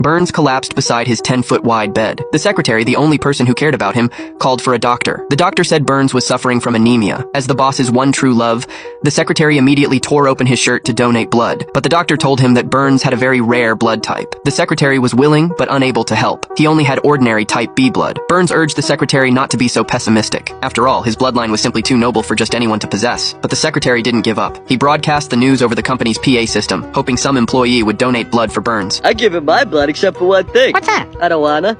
Burns collapsed beside his 10-foot-wide bed. The secretary, the only person who cared about him, called for a doctor. The doctor said Burns was suffering from anemia. As the boss's one true love, the secretary immediately tore open his shirt to donate blood, but the doctor told him that Burns had a very rare blood type. The secretary was willing, but unable to help. He only had ordinary type B blood. Burns urged the secretary not to be so pessimistic. After all, his bloodline was simply too noble for just anyone to possess. But the secretary didn't give up. He broadcast the news over the company's PA system, hoping some employee would donate blood for Burns. I give him my blood except for one thing. What's that? I don't wanna.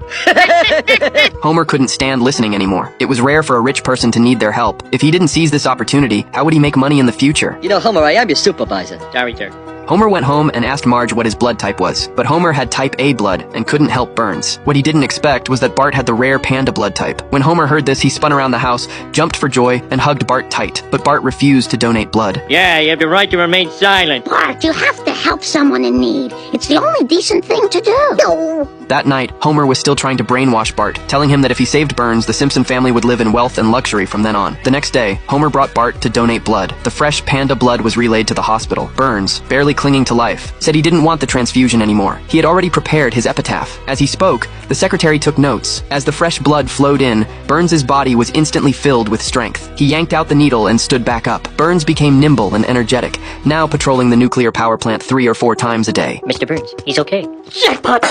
Homer couldn't stand listening anymore. It was rare for a rich person to need their help. If he didn't seize this opportunity, how would he make money in the future? You know, Homer, I am your supervisor. Sorry, sir. Homer went home and asked Marge what his blood type was, but Homer had type A blood and couldn't help Burns. What he didn't expect was that Bart had the rare panda blood type. When Homer heard this, he spun around the house, jumped for joy, and hugged Bart tight, but Bart refused to donate blood. Yeah, you have the right to remain silent. Bart, you have to help someone in need. It's the only decent thing to do. No. That night, Homer was still trying to brainwash Bart, telling him that if he saved Burns, the Simpson family would live in wealth and luxury from then on. The next day, Homer brought Bart to donate blood. The fresh panda blood was relayed to the hospital. Burns, barely clinging to life, said he didn't want the transfusion anymore. He had already prepared his epitaph. As he spoke, the secretary took notes. As the fresh blood flowed in, Burns's body was instantly filled with strength. He yanked out the needle and stood back up. Burns became nimble and energetic, now patrolling the nuclear power plant 3 or 4 times a day. Mr. Burns, he's okay. Jackpot.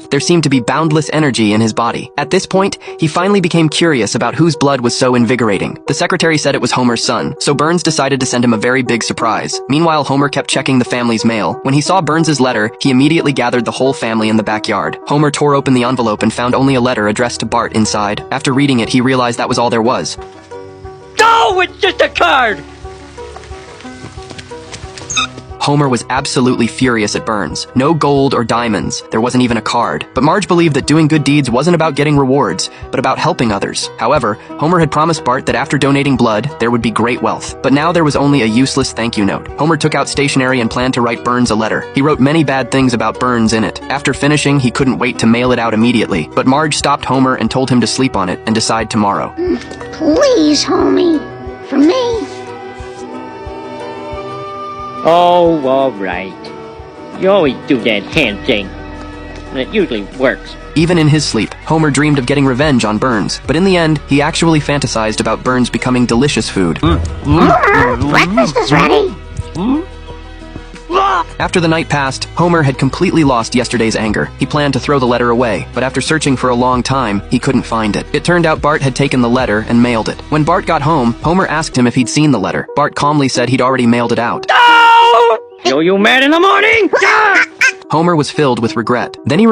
There seemed to be boundless energy in his body. At this point, he finally became curious about whose blood was so invigorating. The secretary said it was Homer's son, so Burns decided to send him a very big surprise. Meanwhile, Homer kept checking the family's mail. When he saw Burns's letter, he immediately gathered the whole family in the backyard. Homer tore open the envelope and found only a letter addressed to Bart inside. After reading it, he realized that was all there was. No, it's just a card! Homer was absolutely furious at Burns. No gold or diamonds. There wasn't even a card. But Marge believed that doing good deeds wasn't about getting rewards, but about helping others. However, Homer had promised Bart that after donating blood, there would be great wealth. But now there was only a useless thank you note. Homer took out stationery and planned to write Burns a letter. He wrote many bad things about Burns in it. After finishing, he couldn't wait to mail it out immediately. But Marge stopped Homer and told him to sleep on it and decide tomorrow. Please, homie. For me. Oh, all right. You always do that hand thing, and it usually works. Even in his sleep, Homer dreamed of getting revenge on Burns. But in the end, he actually fantasized about Burns becoming delicious food. Breakfast is ready. After the night passed, Homer had completely lost yesterday's anger. He planned to throw the letter away, but after searching for a long time, he couldn't find it. It turned out Bart had taken the letter and mailed it. When Bart got home, Homer asked him if he'd seen the letter. Bart calmly said he'd already mailed it out. Yo, you mad in the morning? Homer was filled with regret. Then he